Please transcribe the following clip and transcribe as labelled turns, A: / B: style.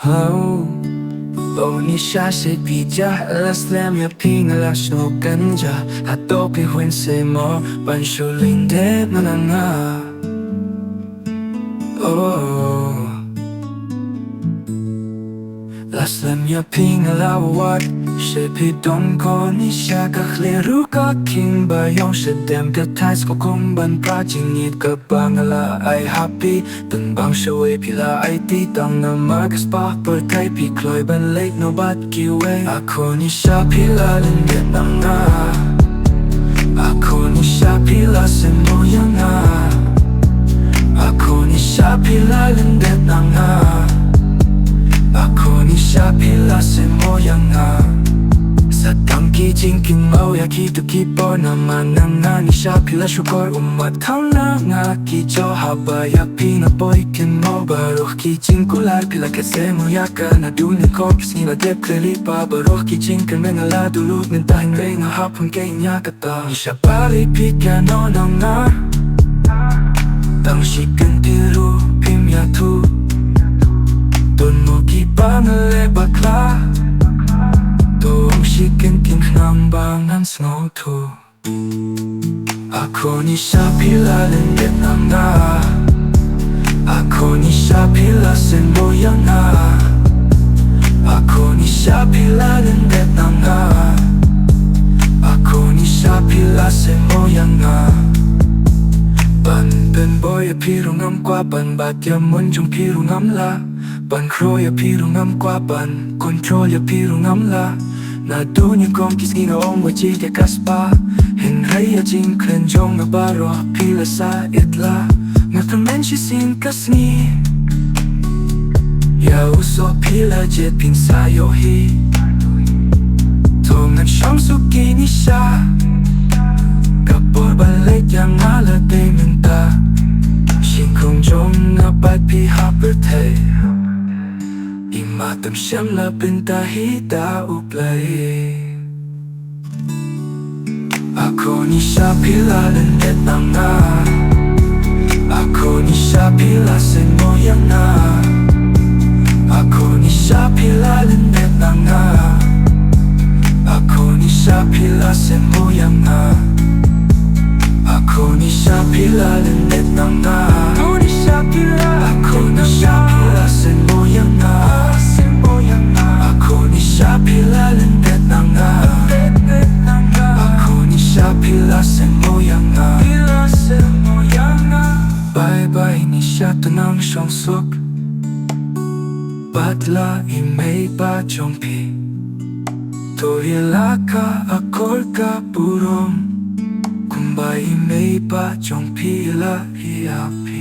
A: Oh, Boni siya si pija alas lem ya ping alas no ganja Hato pi huen se mo ban shuling de mananga. Oh, las lem ya ping alawat she pi don ko ni siya ka khleru ka king ba yong she dem ka tais ko kong ban pra jing nit ka bangala ai happy tun bang shwe pi la ai ti tang na magas pa per tai pi kloi ban late no bat ki we ako ni siya pi la len get nang na ako ni siya pi la se mo yang na ako ni siya pi la len get nang na ako ni siya pi la se mo yang na sa tangki jingking mau ya kita kipo naman nga ni siya pila syukur umataw na nga kijo haba ya pina boy kin mo baruch ki jingkular pila kasi mo ya ka na dunin ko kis nila dep kreli pa baruch ki jingkan mengala duluk nintahin re nga hapon kay niya kata ni siya pali pika no na nga tang shikan tiru pim ya tu don mo ki pangale bakla Doong shikin king nambangan snow tu Ako ni siya pila lendet nang na Ako ni siya pila sen moyang na Ako ni siya pila lendet nang na Ako ni siya pila sen moyang na Ban ben boy pirung am kwa ban bat ya mun jung pirung am la Ban kro ya pirung am kwa ban control ya pirung am la Na dunia kong kis ngino ong wajid ya kaspa Henry ya jing kren jong na baro pila sa itla Nga tamen si sin kasni Ya uso pila jet pin sa yohi Tongan siyang suki ni siya Kapor balik yang ala de minta Xin kong jong na bat pi happer te Imatam siyang labinta hita uplay Ako ni siya pila lendet nang na Ako ni siya pila sen moyang na Ako ni siya pila lendet nang na Ako ni siya pila sen moyang na Ako ni siya pila lendet nang na Ako ni siya pila Ako ni siya pila sen moyang na Ako ni siya pila lendet nang na Ako ni siya pila sen moyang na Bye bye ni siya tunang siyang suk Batla imay ba jong pi Tohila ka akor ka burong Kumbay imay ba jong pila hiyapi